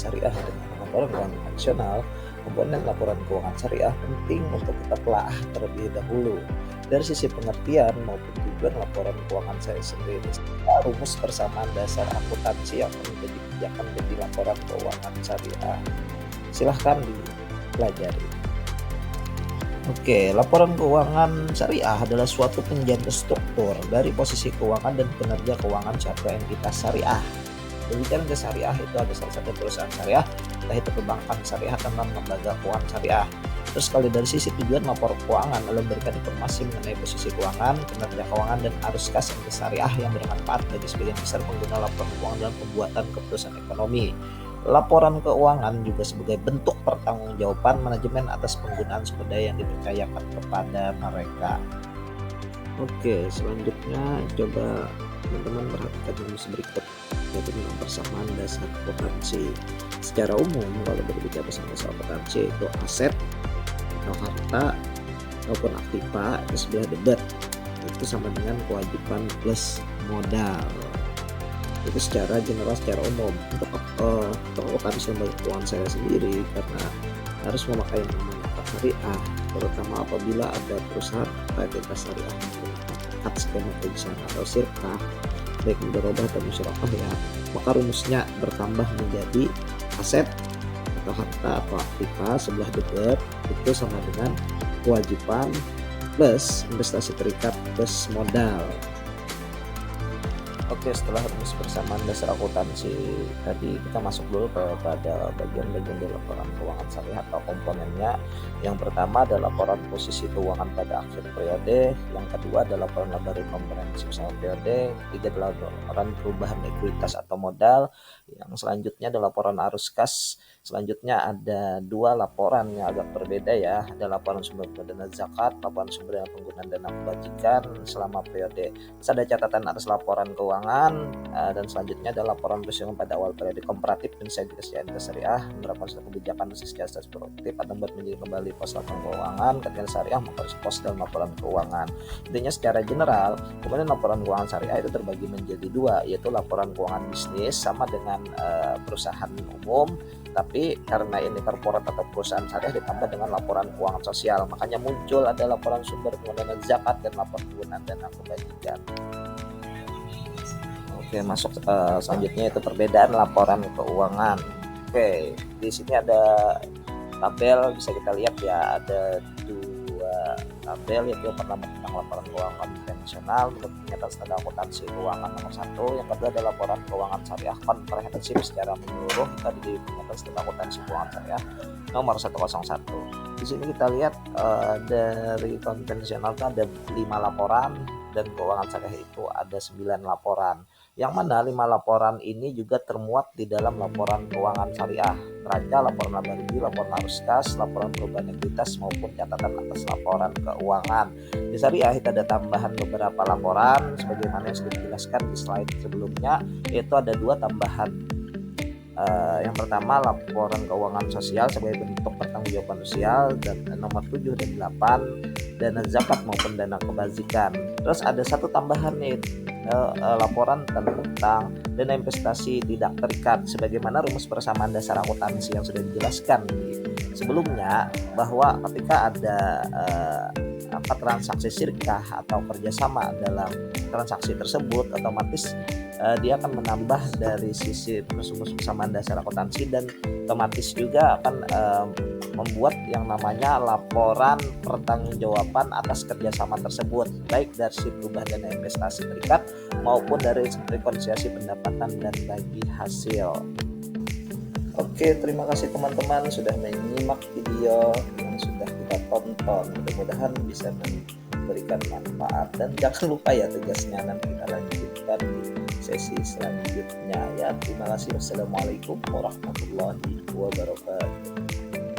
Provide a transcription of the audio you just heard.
syariah dengan laporan keuangan konvensional, komponen laporan keuangan syariah penting untuk kita telah terlebih dahulu. Dari sisi pengertian maupun tujuan laporan keuangan syariah sendiri, rumus persamaan dasar akuntansi yang menjadi pijakan bagi laporan keuangan syariah. Silahkan dipelajari. Oke, laporan keuangan syariah adalah suatu penjaga struktur dari posisi keuangan dan kinerja keuangan suatu entitas syariah. Berbicara ke syariah, itu ada salah satu perusahaan syariah, entah itu perbankan syariah atau lembaga keuangan syariah. Terus kalau dari sisi tujuan lapor keuangan adalah memberikan informasi mengenai posisi keuangan, kinerja keuangan, dan arus kas entitas syariah yang bermanfaat bagi sebagian besar pengguna laporan keuangan dalam pembuatan keputusan ekonomi. Laporan keuangan juga sebagai bentuk pertanggungjawaban manajemen atas penggunaan sumber daya yang dipercayakan kepada mereka. Oke, selanjutnya coba teman-teman perhatikan rumus berikut, yaitu tentang persamaan dasar akuntansi. Secara umum, kalau berbicara persamaan dasar akuntansi itu aset atau harta maupun aktiva itu sebelah debit itu sama dengan kewajiban plus modal. Itu secara general, secara umum. Untuk akuntansi lembaga keuangan saya sendiri, karena harus memakai nama syariah, terutama apabila ada perusahaan atau entitas syariah menggunakan skema perusahaan atau sirkah, baik mudharabah atau musyarakah ya, maka rumusnya bertambah menjadi aset atau harta atau aktiva sebelah debit itu sama dengan kewajiban plus investasi terikat plus modal. Oke, setelah rumus persamaan dasar akuntansi tadi, kita masuk dulu pada bagian-bagian di laporan keuangan syariah atau komponennya. Yang pertama adalah laporan posisi keuangan pada akhir periode, yang kedua adalah laporan laba komprehensif sama periode, ketiga adalah laporan perubahan ekuitas atau modal, yang selanjutnya adalah laporan arus kas. Selanjutnya ada dua laporan yang agak berbeda ya, ada laporan sumber dana zakat, laporan sumber dana penggunaan dana kebajikan selama periode. Terus ada catatan atas laporan keuangan, dan selanjutnya ada laporan persiapan pada awal periode komparatif dan entitas syariah menerapkan suatu kebijakan secara produktif atau membuat menjadi kembali pos laporan keuangan ketika syariah maka pos dalam laporan keuangan. Intinya secara general, kemudian laporan keuangan syariah itu terbagi menjadi dua, yaitu laporan keuangan bisnis sama dengan perusahaan umum, tapi karena ini korporat atau perusahaan syariah ditambah dengan laporan keuangan sosial, makanya muncul ada laporan sumber pengeluaran zakat dan laporan penggunaan dana kebajikan. Oke, masuk selanjutnya itu perbedaan laporan keuangan. Oke, di sini ada tabel, bisa kita lihat ya, ada dua tabel, yaitu yang pertama tentang laporan keuangan konvensional menurut pernyataan standar akuntansi keuangan nomor 1, yang kedua adalah laporan keuangan syariah komprehensif secara menyeluruh tadi di pernyataan standar akuntansi keuangan syariah nomor 101. Di sini kita lihat dari konvensional itu ada 5 laporan dan keuangan syariah itu ada 9 laporan. Yang mana 5 laporan ini juga termuat di dalam laporan keuangan syariah, neraca, laporan laba rugi, laporan arus kas, laporan perubahan ekuitas maupun catatan atas laporan keuangan. Di syariah kita ada tambahan beberapa laporan sebagaimana yang sudah dijelaskan di slide sebelumnya, yaitu ada 2 tambahan. Yang pertama laporan keuangan sosial sebagai bentuk pertanggungjawaban sosial, dan nomor 7 dan 8 dana zakat maupun dana kebajikan. Terus ada 1 tambahan nih, laporan tentang dana investasi tidak terikat sebagaimana rumus persamaan dasar akuntansi yang sudah dijelaskan sebelumnya, bahwa ketika ada transaksi sirkah atau kerjasama dalam transaksi tersebut, otomatis dia akan menambah dari sisi rumus persamaan dasar akuntansi, dan otomatis juga akan membuat yang namanya laporan pertanggungjawaban atas kerjasama tersebut, baik dari sisi perubahan dana investasi terikat maupun dari rekonsiliasi pendapatan dan bagi hasil. Oke, terima kasih teman-teman sudah menyimak video yang sudah kita tonton. Mudah-mudahan bisa memberikan manfaat, dan jangan lupa ya tugasnya nanti kita lanjutkan di sesi selanjutnya ya. Terima kasih. Wassalamualaikum warahmatullahi wabarakatuh.